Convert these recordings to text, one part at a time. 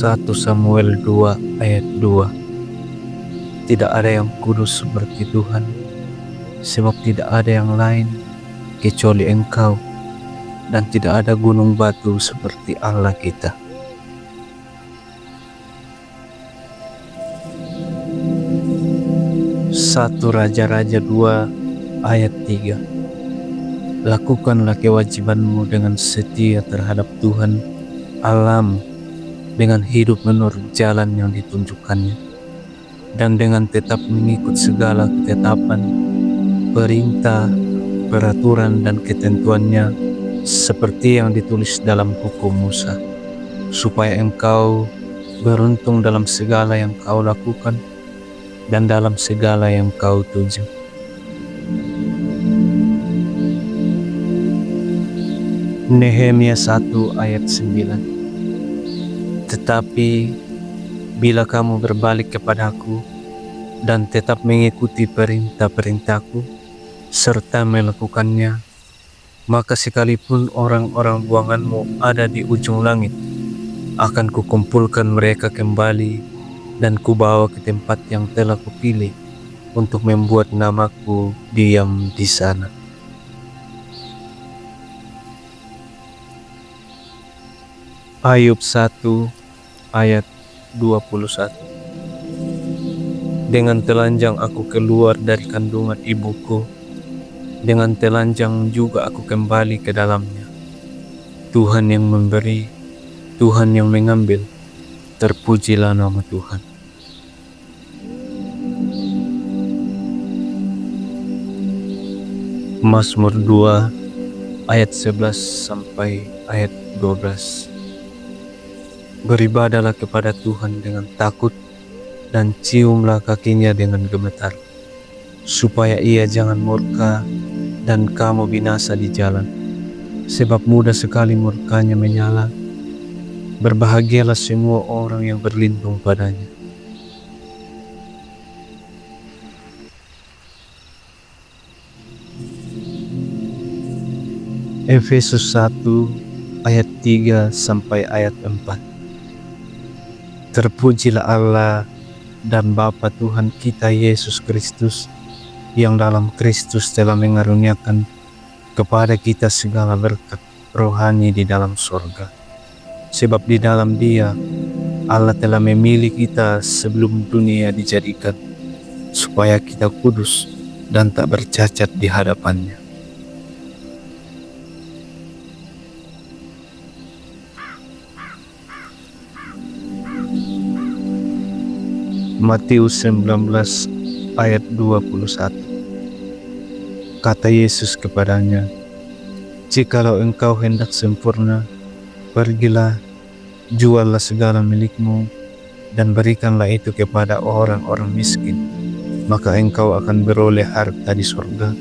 1 Samuel 2 ayat 2. Tidak ada yang kudus seperti Tuhan, sebab tidak ada yang lain kecuali Engkau, dan tidak ada gunung batu seperti Allah kita. Satu Raja-Raja 2 ayat 3. Lakukanlah kewajibanmu dengan setia terhadap Tuhan Allahmu, dengan hidup menurut jalan yang ditunjukkannya, dan dengan tetap mengikut segala ketetapan, perintah, peraturan, dan ketentuannya seperti yang ditulis dalam hukum Musa, supaya engkau beruntung dalam segala yang kau lakukan dan dalam segala yang kau tuju. Nehemia 1 ayat 9. Tetapi bila kamu berbalik kepadaku dan tetap mengikuti perintah-perintahku serta melakukannya, maka sekalipun orang-orang buanganmu ada di ujung langit, akan kukumpulkan mereka kembali dan kubawa ke tempat yang telah kupilih untuk membuat namaku diam di sana. Ayub 1 ayat 21. Dengan telanjang aku keluar dari kandungan ibuku, dengan telanjang juga aku kembali ke dalamnya. Tuhan yang memberi, Tuhan yang mengambil, terpujilah nama Tuhan. Mazmur 2 ayat 11 sampai ayat 12. Beribadahlah kepada Tuhan dengan takut dan ciumlah kakinya dengan gemetar, supaya ia jangan murka dan kamu binasa di jalan, sebab mudah sekali murkanya menyala. Berbahagialah semua orang yang berlindung padanya. Efesus 1 ayat 3 sampai ayat 4. Terpujilah Allah dan Bapa Tuhan kita Yesus Kristus, yang dalam Kristus telah mengaruniakan kepada kita segala berkat rohani di dalam surga. Sebab di dalam Dia Allah telah memilih kita sebelum dunia dijadikan, supaya kita kudus dan tak bercacat di hadapannya. Matius 19 ayat 21. Kata Yesus kepadanya, "Jikalau engkau hendak sempurna, pergilah, juallah segala milikmu, dan berikanlah itu kepada orang-orang miskin, maka engkau akan beroleh harta di surga.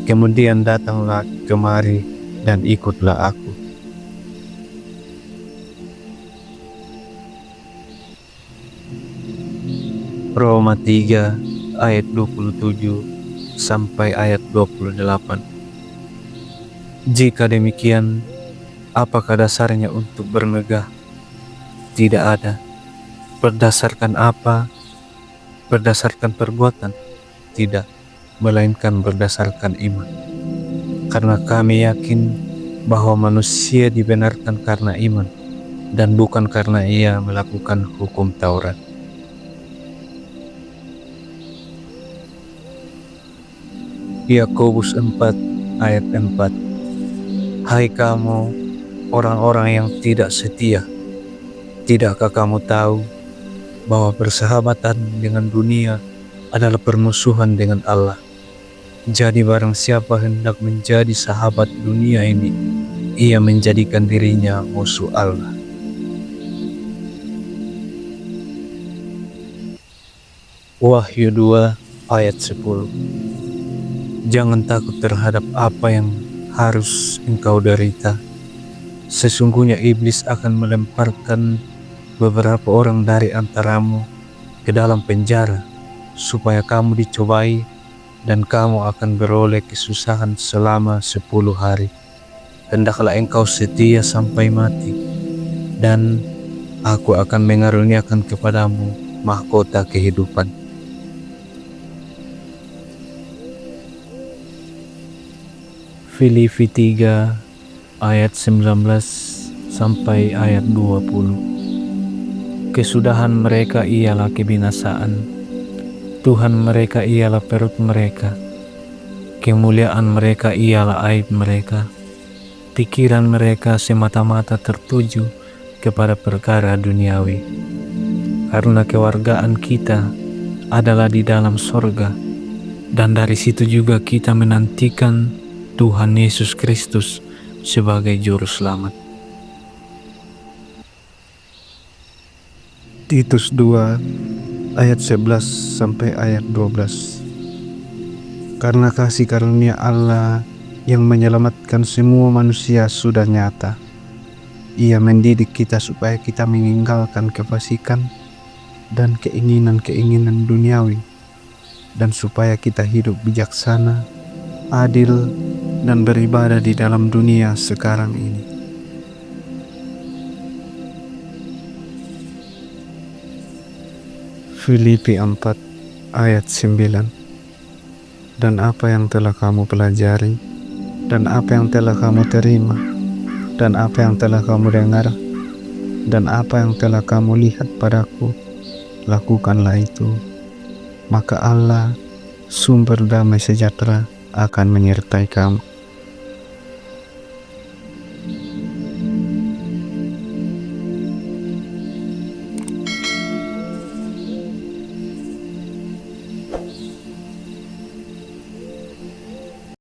Kemudian datanglah kemari dan ikutlah aku." Roma 3 ayat 27 sampai ayat 28. Jika demikian, apakah dasarnya untuk bermegah? Tidak ada. Berdasarkan apa? Berdasarkan perbuatan? Tidak, melainkan berdasarkan iman. Karena kami yakin bahwa manusia dibenarkan karena iman, dan bukan karena ia melakukan hukum Taurat. Yakobus 4 ayat 4. Hai kamu orang-orang yang tidak setia, tidakkah kamu tahu bahwa persahabatan dengan dunia adalah permusuhan dengan Allah? Jadi barang siapa hendak menjadi sahabat dunia ini, ia menjadikan dirinya musuh Allah. Wahyu 2 ayat 10. Jangan takut terhadap apa yang harus engkau derita. Sesungguhnya iblis akan melemparkan beberapa orang dari antaramu ke dalam penjara, supaya kamu dicobai, dan kamu akan beroleh kesusahan selama 10 hari. Hendaklah engkau setia sampai mati, dan Aku akan mengaruniakan kepadamu mahkota kehidupan. Filipi 3 ayat 19 sampai ayat 20. Kesudahan mereka ialah kebinasaan, Tuhan mereka ialah perut mereka, kemuliaan mereka ialah aib mereka, pikiran mereka semata-mata tertuju kepada perkara duniawi. Karena kewargaan kita adalah di dalam sorga, dan dari situ juga kita menantikan Tuhan Yesus Kristus sebagai Juru Selamat. Titus 2 ayat 11 sampai ayat 12. Karena kasih karunia Allah yang menyelamatkan semua manusia sudah nyata. Ia mendidik kita supaya kita meninggalkan kefasikan dan keinginan-keinginan duniawi, dan supaya kita hidup bijaksana, adil, dan beribadah di dalam dunia sekarang ini. Filipi 4 ayat 9. Dan apa yang telah kamu pelajari, dan apa yang telah kamu terima, dan apa yang telah kamu dengar, dan apa yang telah kamu lihat padaku, lakukanlah itu. Maka Allah, sumber damai sejahtera, akan menyertai kamu.